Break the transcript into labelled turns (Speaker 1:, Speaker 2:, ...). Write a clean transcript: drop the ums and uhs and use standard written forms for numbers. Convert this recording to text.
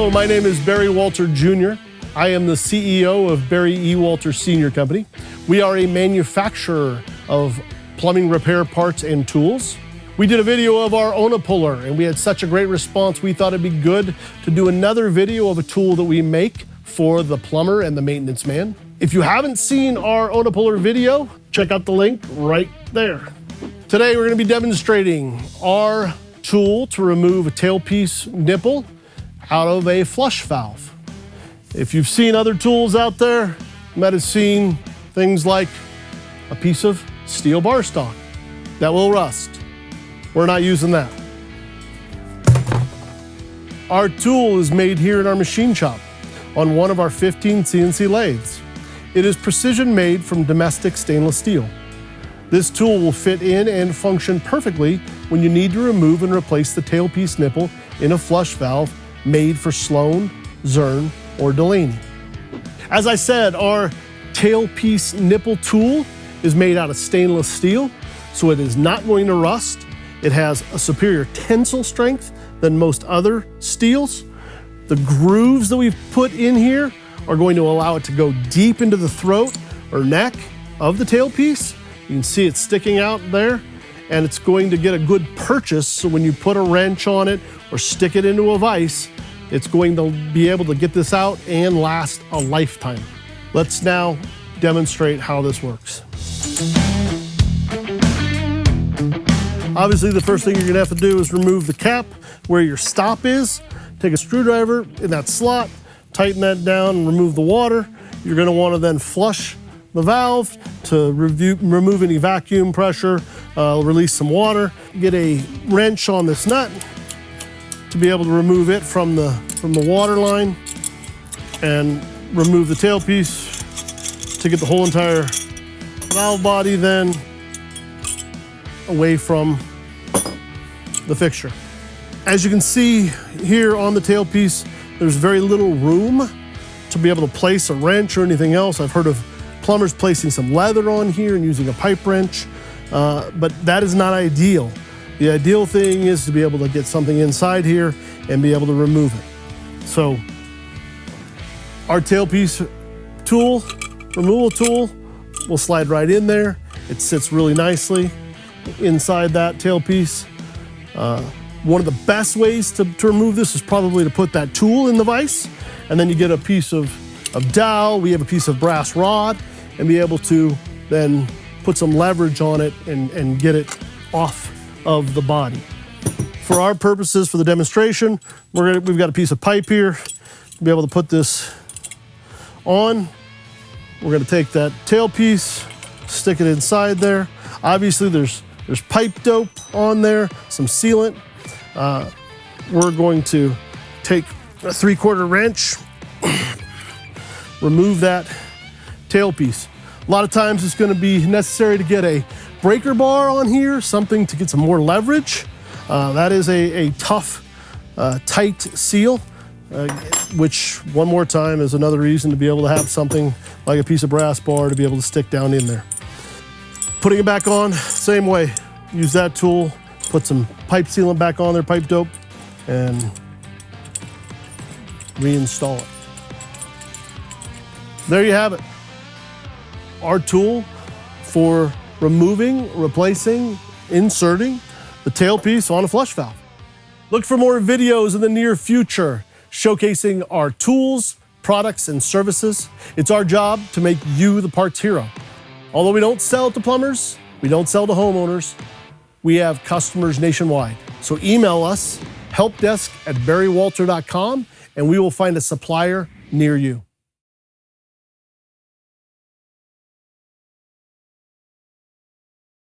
Speaker 1: Hello, my name is Barry Walter Jr. I am the CEO of Barry E. Walter Sr. Company. We are a manufacturer of plumbing repair parts and tools. We did a video of our ONA Puller and we had such a great response, we thought it'd be good to do another video of a tool that we make for the plumber and the maintenance man. If you haven't seen our ONA Puller video, check out the link right there. Today we're going to be demonstrating our tool to remove a tailpiece nipple out of a flush valve. If you've seen other tools out there, you might have seen things like a piece of steel bar stock that will rust. We're not using that. Our tool is made here in our machine shop on one of our 15 CNC lathes. It is precision made from domestic stainless steel. This tool will fit in and function perfectly when you need to remove and replace the tailpiece nipple in a flush valve made for Sloan, Zurn, or Delany. As I said, our tailpiece nipple tool is made out of stainless steel, so it is not going to rust. It has a superior tensile strength than most other steels. The grooves that we've put in here are going to allow it to go deep into the throat or neck of the tailpiece. You can see it sticking out there, and it's going to get a good purchase, so when you put a wrench on it or stick it into a vise, it's going to be able to get this out and last a lifetime. Let's now demonstrate how this works. Obviously, the first thing you're gonna have to do is remove the cap where your stop is. Take a screwdriver in that slot, tighten that down and remove the water. You're gonna wanna then flush the valve to remove any vacuum pressure, release some water. Get a wrench on this nut to be able to remove it from the water line and remove the tailpiece to get the whole entire valve body then away from the fixture. As you can see here on the tailpiece, there's very little room to be able to place a wrench or anything else. I've heard of plumbers placing some leather on here and using a pipe wrench, but that is not ideal. The ideal thing is to be able to get something inside here and be able to remove it. So our tailpiece tool, removal tool, will slide right in there. It sits really nicely inside that tailpiece. One of the best ways to remove this is probably to put that tool in the vise, and then you get a piece of dowel, we have a piece of brass rod, and be able to then put some leverage on it and get it off of the body. For our purposes, for the demonstration, we've got a piece of pipe here to be able to put this on. We're gonna take that tailpiece, stick it inside there. Obviously there's pipe dope on there, some sealant. We're going to take a 3/4 wrench, remove that tailpiece. A lot of times it's going to be necessary to get a breaker bar on here, something to get some more leverage. That is a tough, tight seal, which one more time is another reason to be able to have something like a piece of brass bar to be able to stick down in there. Putting it back on, same way. Use that tool, put some pipe sealant back on there, pipe dope, and reinstall it. There you have it. Our tool for removing, replacing, inserting the tailpiece on a flush valve. Look for more videos in the near future showcasing our tools, products, and services. It's our job to make you the parts hero. Although we don't sell to plumbers, we don't sell to homeowners, we have customers nationwide. So email us, helpdesk@barrywalter.com, and we will find a supplier near you.